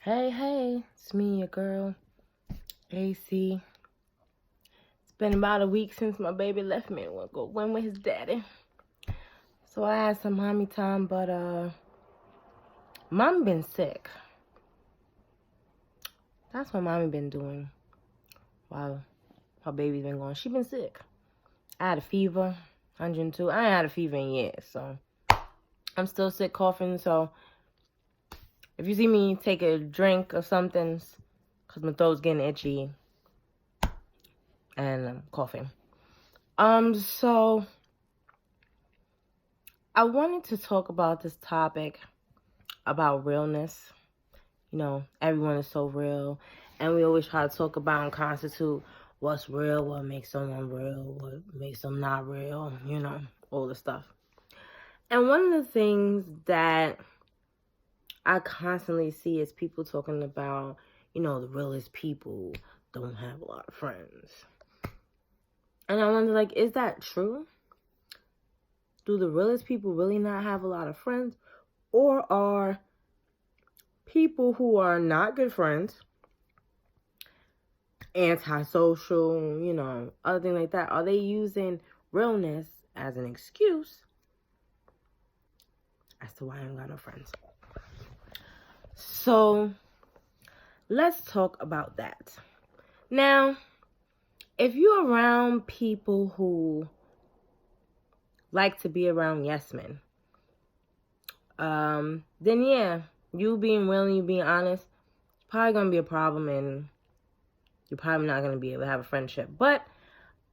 Hey, it's me, your girl, AC. It's been about a week since my baby left me and went with his daddy. So I had some mommy time, but mom been sick. That's what mommy been doing while her baby's been gone. She been sick. I had a fever, 102. I ain't had a fever in years, so I'm still sick, coughing. So if you see me take a drink of something, because my throat's getting itchy and I'm coughing. So I wanted to talk about this topic about realness. You know, everyone is so real, and we always try to talk about and constitute what's real, what makes someone real, what makes them not real, you know, all the stuff. And one of the things that I constantly see is people talking about, you know, the realest people don't have a lot of friends. And I wonder, like, is that true? Do the realest people really not have a lot of friends? Or are people who are not good friends, antisocial, you know, other thing like that, are they using realness as an excuse as to why I ain't got no friends? So let's talk about that. Now, if you're around people who like to be around yes men, then yeah, you being real and you being honest, it's probably gonna be a problem, and you're probably not gonna be able to have a friendship. But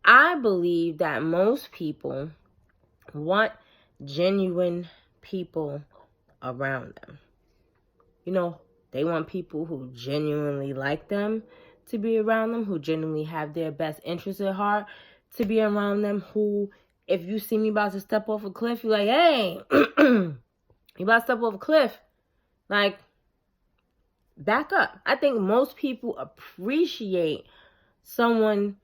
I believe that most people want genuine people around them. You know, they want people who genuinely like them to be around them, who genuinely have their best interests at heart to be around them, who, if you see me about to step off a cliff, you're like, hey, you about to step off a cliff. Like, back up. I think most people appreciate someone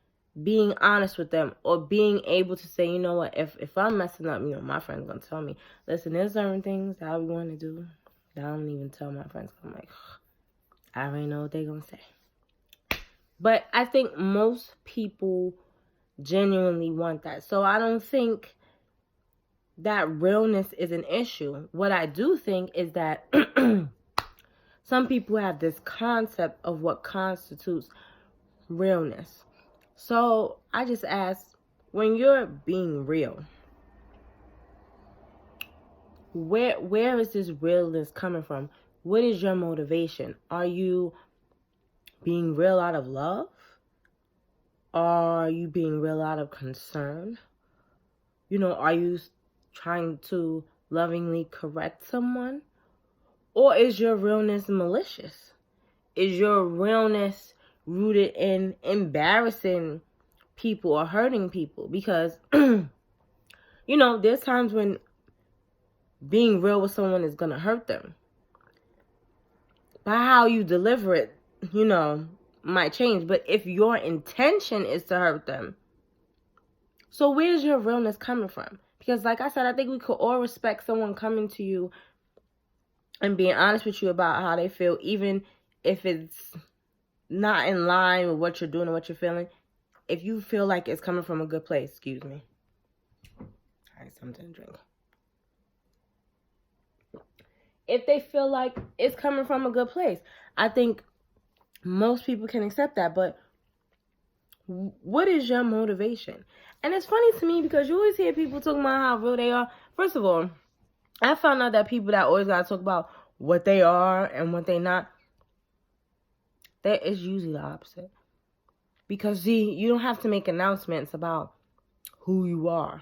being honest with them, or being able to say, you know what, if I'm messing up, you know, my friend's gonna tell me, listen, there's certain things that I want to do that I don't even tell my friends. I'm like, I already know what they're gonna say. But I think most people genuinely want that. So I don't think that realness is an issue. What I do think is that some people have this concept of what constitutes realness. So I just ask, when you're being real, where is this realness coming from? What is your motivation? Are you being real out of love? Are you being real out of concern? You know, are you trying to lovingly correct someone? Or is your realness malicious? Is your realness rooted in embarrassing people or hurting people? Because, you know, there's times when being real with someone is going to hurt them. But how you deliver it, you know, might change. But if your intention is to hurt them, so where's your realness coming from? Because like I said, I think we could all respect someone coming to you and being honest with you about how they feel, even if it's not in line with what you're doing and what you're feeling. If you feel like it's coming from a good place, excuse me. All right, something to drink. If they feel like it's coming from a good place, I think most people can accept that. But what is your motivation? And it's funny to me because you always hear people talking about how real they are. First of all, I found out that people that always gotta talk about what they are and what they not, that is usually the opposite. Because see, you don't have to make announcements about who you are.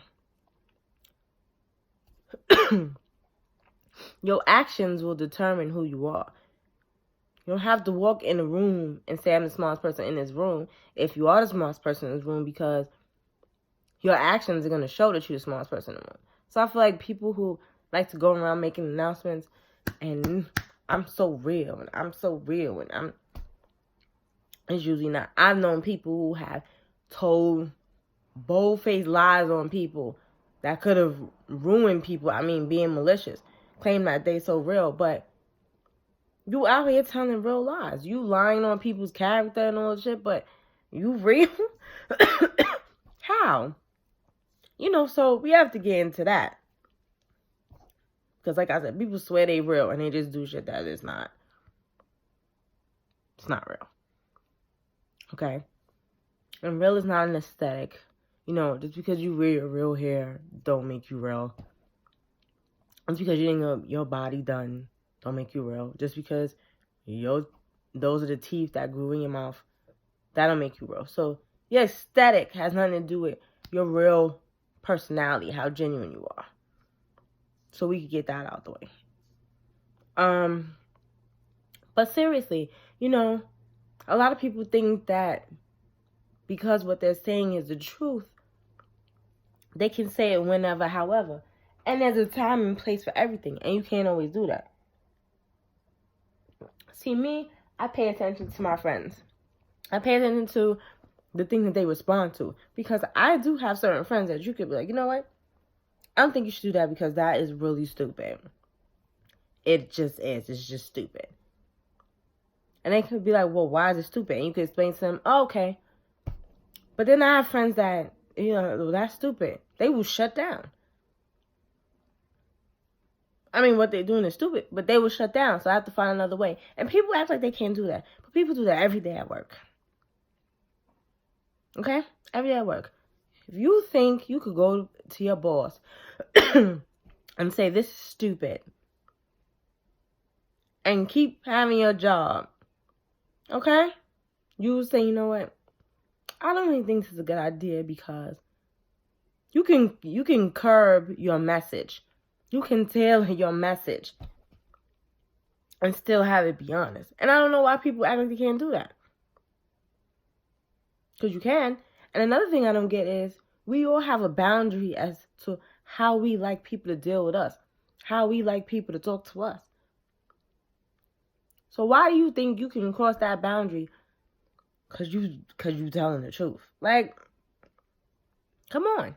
Your actions will determine who you are. You don't have to walk in a room and say I'm the smartest person in this room if you are the smartest person in this room, because your actions are going to show that you're the smartest person in the room. So I feel like people who like to go around making announcements and I'm so real and I'm so real and it's usually not. I've known people who have told bold-faced lies on people that could have ruined people. I mean, being malicious, claim that they so real, but You out here telling real lies. You lying on people's character and all that shit, but you real? How? So we have to get into that. Because like I said, people swear they real and they just do shit that is not. It's not real. Okay? And real is not an aesthetic. Just because you wear your real hair don't make you real. Just because you didn't get your body done don't make you real. Just because those are the teeth that grew in your mouth, that don't make you real. So your aesthetic has nothing to do with your real personality, how genuine you are. So we could get that out the way. But seriously, a lot of people think that because what they're saying is the truth, they can say it whenever, however. And there's a time and place for everything, and you can't always do that. See, me, I pay attention to my friends. I pay attention to the things that they respond to. Because I do have certain friends that you could be like, you know what? I don't think you should do that because that is really stupid. It just is. It's just stupid. And they could be like, well, why is it stupid? And you could explain to them, oh, okay. But then I have friends that, that's stupid. They will shut down. I mean, what they're doing is stupid, but they will shut down, so I have to find another way. And people act like they can't do that. But people do that every day at work. Okay? Every day at work. If you think you could go to your boss and say, this is stupid, and keep having your job, okay? You say, you know what? I don't really think this is a good idea because you can curb your message. You can tailor your message and still have it be honest. And I don't know why people act like they can't do that. Because you can. And another thing I don't get is we all have a boundary as to how we like people to deal with us. How we like people to talk to us. So why do you think you can cross that boundary? Because you telling the truth. Like, come on.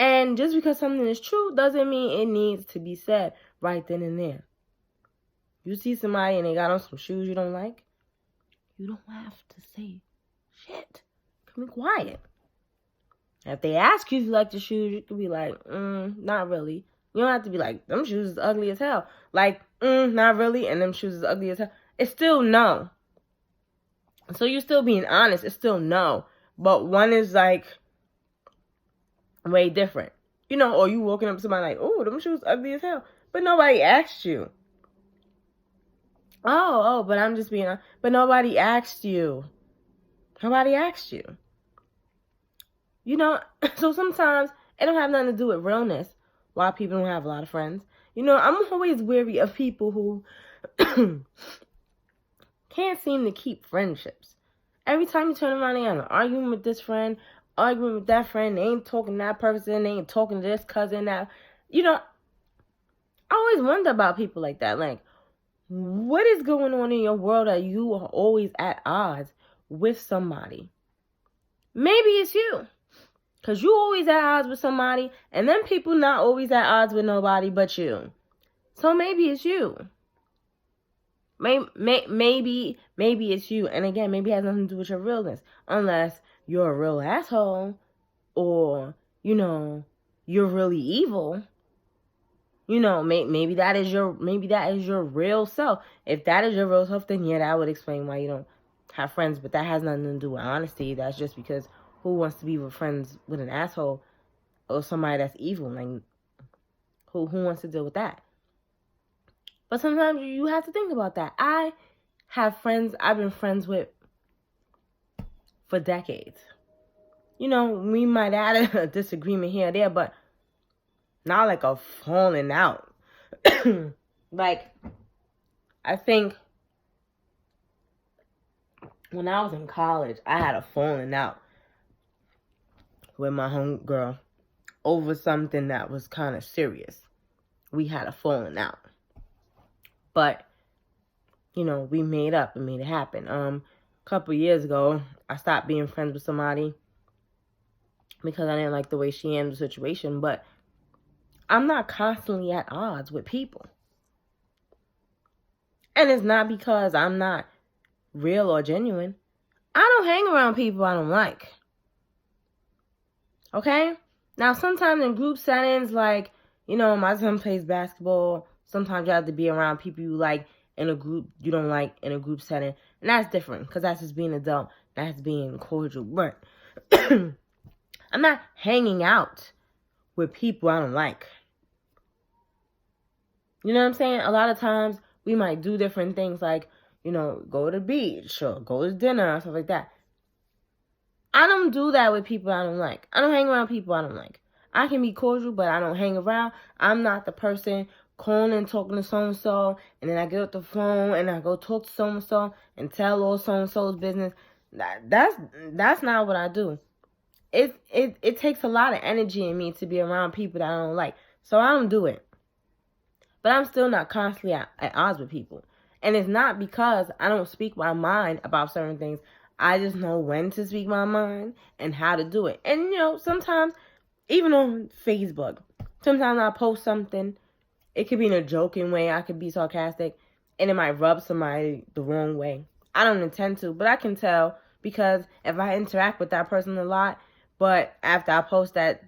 And just because something is true doesn't mean it needs to be said right then and there. You see somebody and they got on some shoes you don't like, you don't have to say shit. Come be quiet. If they ask you if you like the shoes, you can be like, not really. You don't have to be like, them shoes is ugly as hell. Like, not really, and them shoes is ugly as hell. It's still no. So you're still being honest. It's still no. But one is like way different. Or you walking up to somebody like, oh, them shoes ugly as hell. But nobody asked you. Oh, but I'm just being honest. But nobody asked you. Nobody asked you. So sometimes it don't have nothing to do with realness. Why people don't have a lot of friends. I'm always wary of people who can't seem to keep friendships. Every time you turn around, they have an argument with this friend, argument with that friend. They ain't talking to that person. They ain't talking to this cousin. That, I always wonder about people like that. Like, what is going on in your world that you are always at odds with somebody? Maybe it's you. Because you always at odds with somebody, and then people not always at odds with nobody but you. So maybe it's you. Maybe it's you. And again, maybe it has nothing to do with your realness. Unless you're a real asshole, or, you're really evil. Maybe that is your real self. If that is your real self, then yeah, that would explain why you don't have friends. But that has nothing to do with honesty. That's just because who wants to be with friends with an asshole or somebody that's evil? Like, who wants to deal with that? But sometimes you have to think about that. I have friends I've been friends with for decades. We might add a disagreement here or there, but not like a falling out. Like, I think when I was in college, I had a falling out with my homegirl over something that was kind of serious. We had a falling out. But, we made up and made it happen. A couple years ago, I stopped being friends with somebody because I didn't like the way she handled the situation. But I'm not constantly at odds with people. And it's not because I'm not real or genuine. I don't hang around people I don't like. Okay? Now, sometimes in group settings, like, my son plays basketball. Sometimes you have to be around people you like in a group you don't like in a group setting. And that's different because that's just being adult. That's being cordial. But I'm not hanging out with people I don't like. You know what I'm saying? A lot of times we might do different things like, go to the beach or go to dinner or stuff like that. I don't do that with people I don't like. I don't hang around people I don't like. I can be cordial, but I don't hang around. I'm not the person calling and talking to so-and-so, and then I get off the phone and I go talk to so-and-so and tell all so-and-so's business. That's not what I do. It takes a lot of energy in me to be around people that I don't like. So I don't do it. But I'm still not constantly at odds with people. And it's not because I don't speak my mind about certain things. I just know when to speak my mind and how to do it. And, sometimes, even on Facebook, sometimes I post something. It could be in a joking way. I could be sarcastic. And it might rub somebody the wrong way. I don't intend to, but I can tell because if I interact with that person a lot, but after I post that,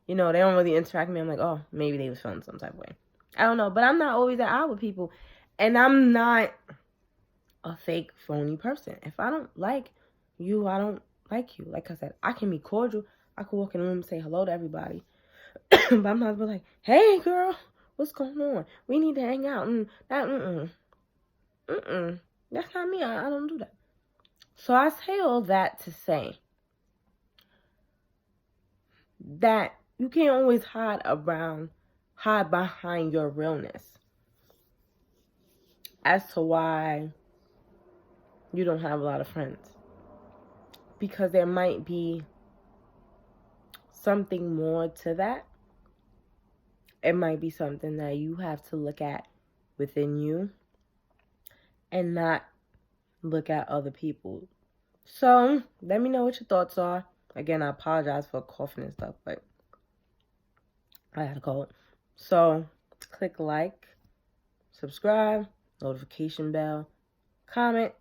they don't really interact with me, I'm like, oh, maybe they was feeling some type of way. I don't know, but I'm not always at odds with people. And I'm not a fake, phony person. If I don't like you, I don't like you. Like I said, I can be cordial. I can walk in the room and say hello to everybody. But I'm not be like, hey, girl, what's going on? We need to hang out. That's not me. I don't do that. So I say all that to say that you can't always hide behind your realness as to why you don't have a lot of friends. Because there might be something more to that. It might be something that you have to look at within you and not look at other people. So, let me know what your thoughts are. Again, I apologize for coughing and stuff, but I had a cold. So, click like, subscribe, notification bell, comment.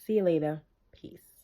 See you later. Peace.